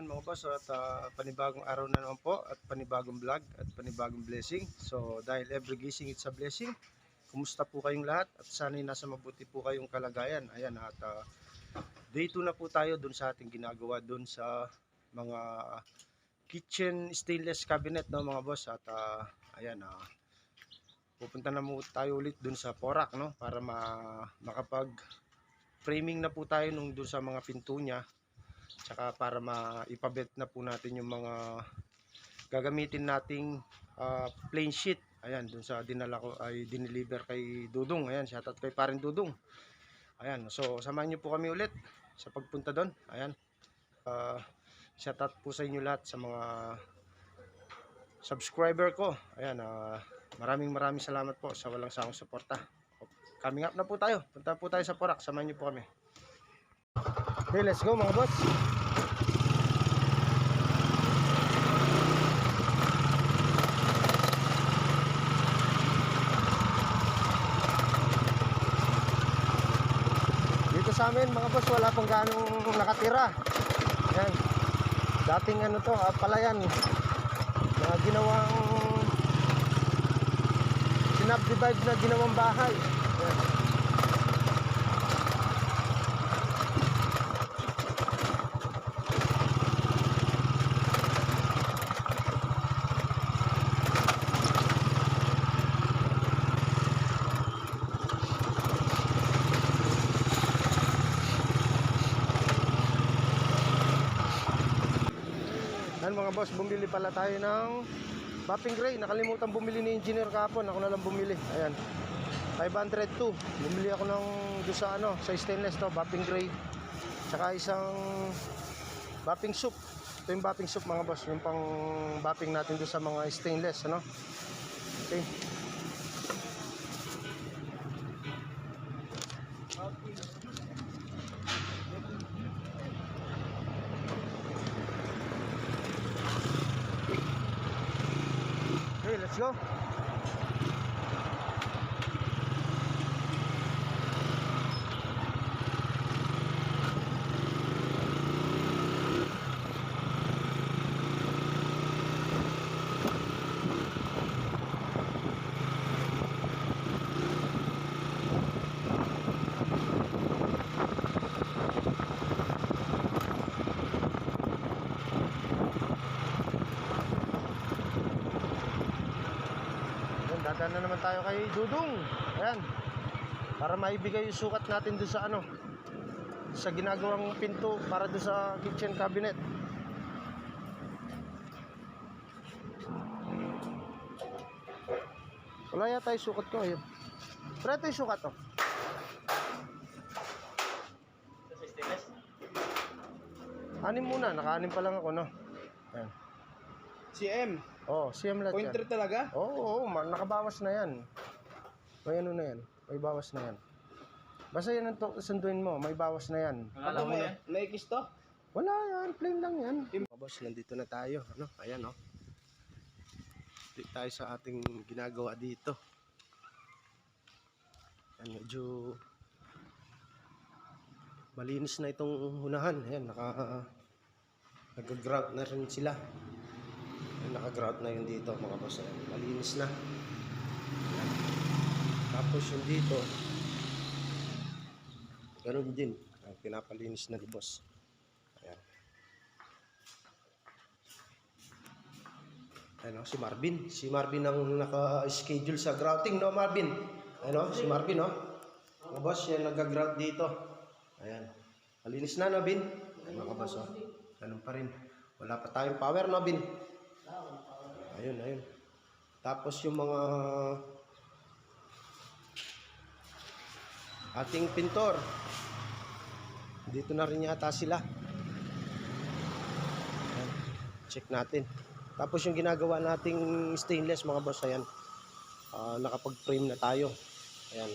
Ayan mga boss, at panibagong araw na naman po at panibagong vlog at panibagong blessing. So dahil every gising it's a blessing. Kumusta po kayong lahat at sana'y nasa mabuti po kayong kalagayan. Ayan, at day 2 na po tayo dun sa ating ginagawa dun sa mga kitchen stainless cabinet, no mga boss. At ayan, pupunta na mo tayo ulit dun sa Porak, no, para makapag framing na po tayo nung dun sa mga pinto niya. Tsaka para maipabet na po natin yung mga gagamitin nating plain sheet. Ayan, dun sa dinala ko ay dineliver kay Dudong. Ayan, shoutout kay paring Dudong. Ayan, so samahan niyo po kami ulit sa pagpunta doon. Ayan, shoutout po sa inyo lahat sa mga subscriber ko. Ayan, maraming salamat po sa walang sawang suporta. Coming up na po tayo. Punta po tayo sa Porak. Samahan niyo po kami. Okay, let's go mga boss. Dito sa amin mga boss, wala pang ganong nakatira. Yan. Dating ano to, palayan. Na ginawang sinubdivide na ginawang bahay. Yan. Yan mga boss, bumili pala tayo ng Bapping Gray. Nakalimutan bumili ni engineer kahapon. Ako na lang bumili. Ayan, 502. Bumili ako ng doon sa ano, sa stainless to, Bapping Gray. Tsaka isang Bapping soup. Ito yung Bapping soup mga boss, yung pang Bapping natin doon sa mga stainless, ano. Okay. Okay, let's go. Dadaan na naman tayo kay Dudong. Ayan, para maibigay yung sukat natin doon sa ano, sa ginagawang pinto para doon sa kitchen cabinet. Wala yata yung sukat ko. Ayun, pero ito yung sukat to. Anim muna, naka-anim pa lang ako, no. Ayan. CM. Oh, CM lahat yan. Pointer talaga? Oo, nakabawas na yan. May ano na yan, may bawas na yan. Basta yan ang sunduin mo, may bawas na yan. Alam mo yan? Naikis to? Wala yan, plain lang yan. Boss, nandito na tayo. Ano? Ayan, oh. Dito tayo sa ating ginagawa dito. Ayan, medyo malinis na itong hunahan. Ayan, nag-grout na rin sila. Naka-grout na yun dito mga boss. Ayan, malinis na. Ayan. Tapos yung dito ganun din. Ayan, pinapalinis na ni boss. Ayan. Ayan, si Marvin. Si Marvin ang naka-schedule sa grouting, no Marvin? Ayan, si Marvin, no? Mga boss, yan nag-grout dito. Ayan. Malinis na, no, Bin? Ayan, mga boss, oh. Ganun pa rin. Wala pa tayong power, no, Bin? Ayun. Tapos yung mga ating pintor, dito na rin yata sila. Ayan. Check natin. Tapos yung ginagawa nating stainless mga boss, ayan, nakapag-frame na tayo. Ayan,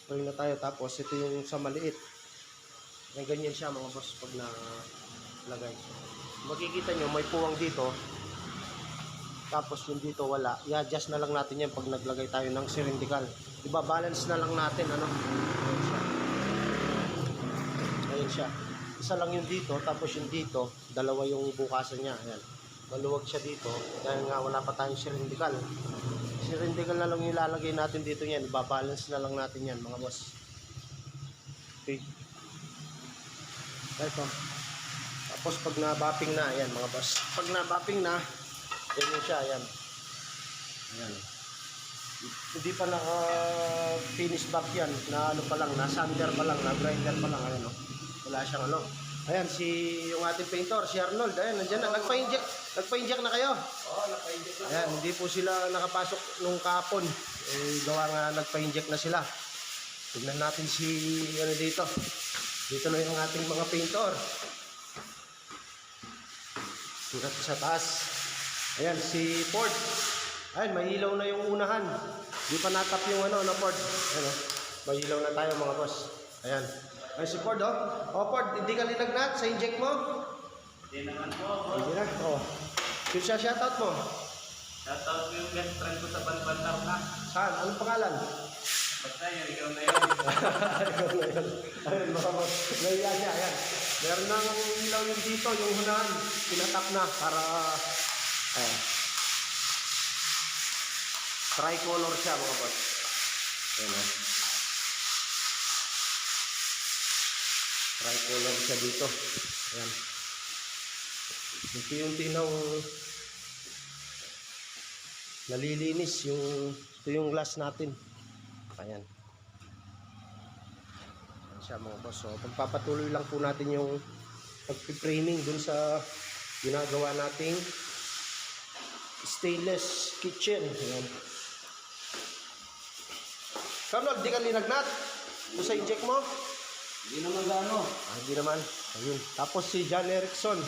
frame na tayo. Tapos ito yung sa maliit. Ayan, ganyan siya mga boss pag nalagay. Makikita nyo may puwang dito. Tapos yung dito wala. I-adjust na lang natin yan pag naglagay tayo ng cylindrical. Iba-balance na lang natin, ano. Ayan siya. isa lang yung dito, tapos yung dito, dalawa yung bukasan niya. Ayan. Maluwag siya dito dahil nga wala pa tayong sirindical. Sirindical na lang yung ilalagay natin dito yan. Ibabalance na lang natin yan mga boss. Okay. Ito. Tapos pag nabapping na, ayan mga boss. Pag nabapping na, ganyan siya, ayan. Ayan. Hindi pa naka-finish back yan. Na ano pa lang, na sander pa lang, na grinder pa lang. Ayan, oh. Wala siyang ano. Ayan, yung ating painter, si Arnold. Ayan, nandiyan na. Nagpa-inject na kayo. Oo, naka-inject na. Ayan, hindi po sila nakapasok nung kahapon. Gawa nga nagpa-inject na sila. Tignan natin si ano dito. Dito na yung ating mga painter. Tingnan sa taas. Ayan, si Ford. Ayan, may ilaw na yung unahan. Di pa natap yung ano, na Ford. Ayan, oh. May ilaw na tayo mga boss. Ayan. Ayan si Ford, oh. Oh, Ford, hindi ka linagnat sa inject mo? Hindi naman po. Hindi na, oh. Yung siya, shoutout mo. Shoutout ko yung best friend ko sa Banbantar na. Saan? Anong pangalan? Basta yun, ikaw na yun. Ikaw na yun. Ayan, mga boss. Nahiya niya, ayan. Meron nang ilaw yung dito, yung unahan. Pinatap na para, ayan. Tricolor siya mga boss. Ayan o. Tricolor siya dito. Ayan. Unti-unti nang nalilinis ito yung glass natin. Ayan. Ayan siya mga boss. So, pagpapatuloy lang po natin yung pag-framing dun sa ginagawa nating stainless kitchen. Ayan. Arnold, di ka linagnat? Ito sa inject mo? Hindi naman gano. Hindi naman. Ayun. Tapos si John Erickson.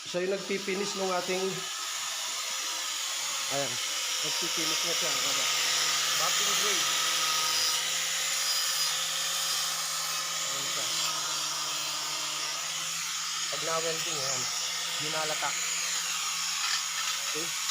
Siya yung nagpipinis ng ating... Ayan. Nagpipinis na siya. Mapping grade. Ayan siya. Pag na-welding, ayan. Ginalata. Okay.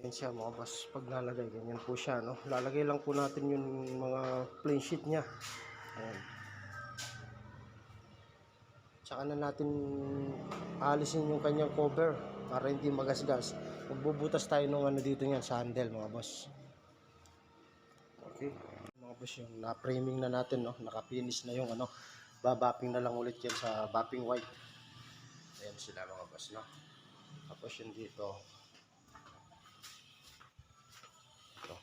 Yan siya mga boss, pag lalagay, ganyan po siya, no? Lalagay lang po natin yung mga plain sheet niya. Ayan. Tsaka na natin alisin yung kanyang cover para hindi magasgas. Magbubutas tayo ng ano dito niyan sa handle mga boss. Okay. Mga boss, yung na-framing na natin, no? Naka-finish na yung ano. Babapping na lang ulit yan sa bapping white. Ayan sila mga boss, no? Tapos yung dito. Ito.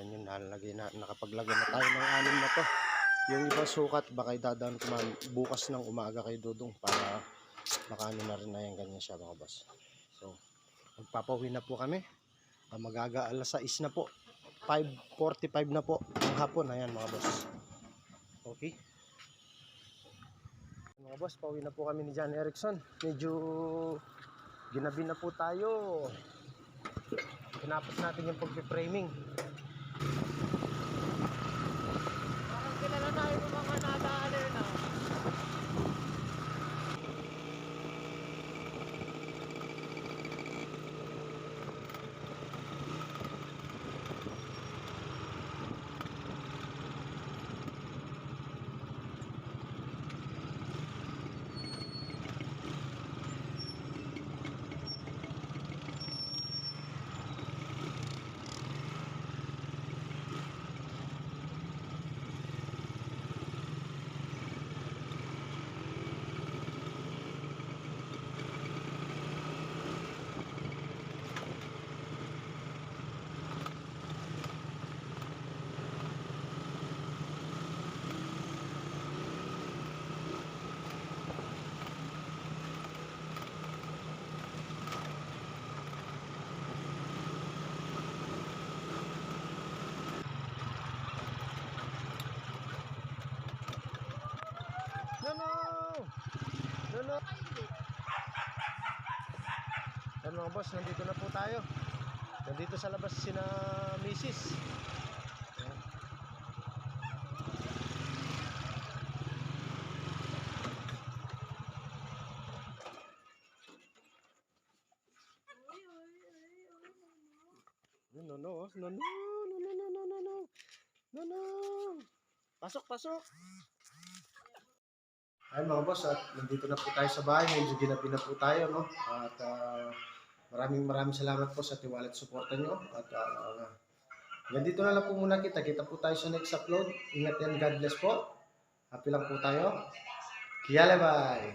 Yan yung nalagay na, nakapaglagay na tayo ng anim na to. Yung iba sukat, baka idadaan ko bukas ng umaga kay Dudong para makaano na rin na yan, ganyan siya mga boss. So, magpapauwi na po kami. Magaga alas 6 na po. 5:45 na po ng hapon. Ayan mga boss. Okay. Mga boss, pauwi na po kami ni John Erickson. Medyo ginabi na po tayo. Tinapos natin yung pag-framing. Parang kilala tayo ng mga nadaanan na. No. Yan mga boss, nandito na po tayo. Nandito sa labas sina Mrs. Yan. No. Pasok. Ay mga boss, at nandito na po tayo sa bahay. Medyo ginabi na po tayo, no? At maraming salamat po sa tiwala at suporta nyo. At ganito na lang po muna kita. Kita po tayo sa next upload. Ingat yan. God bless po. Happy lang po tayo. Kiyale bye!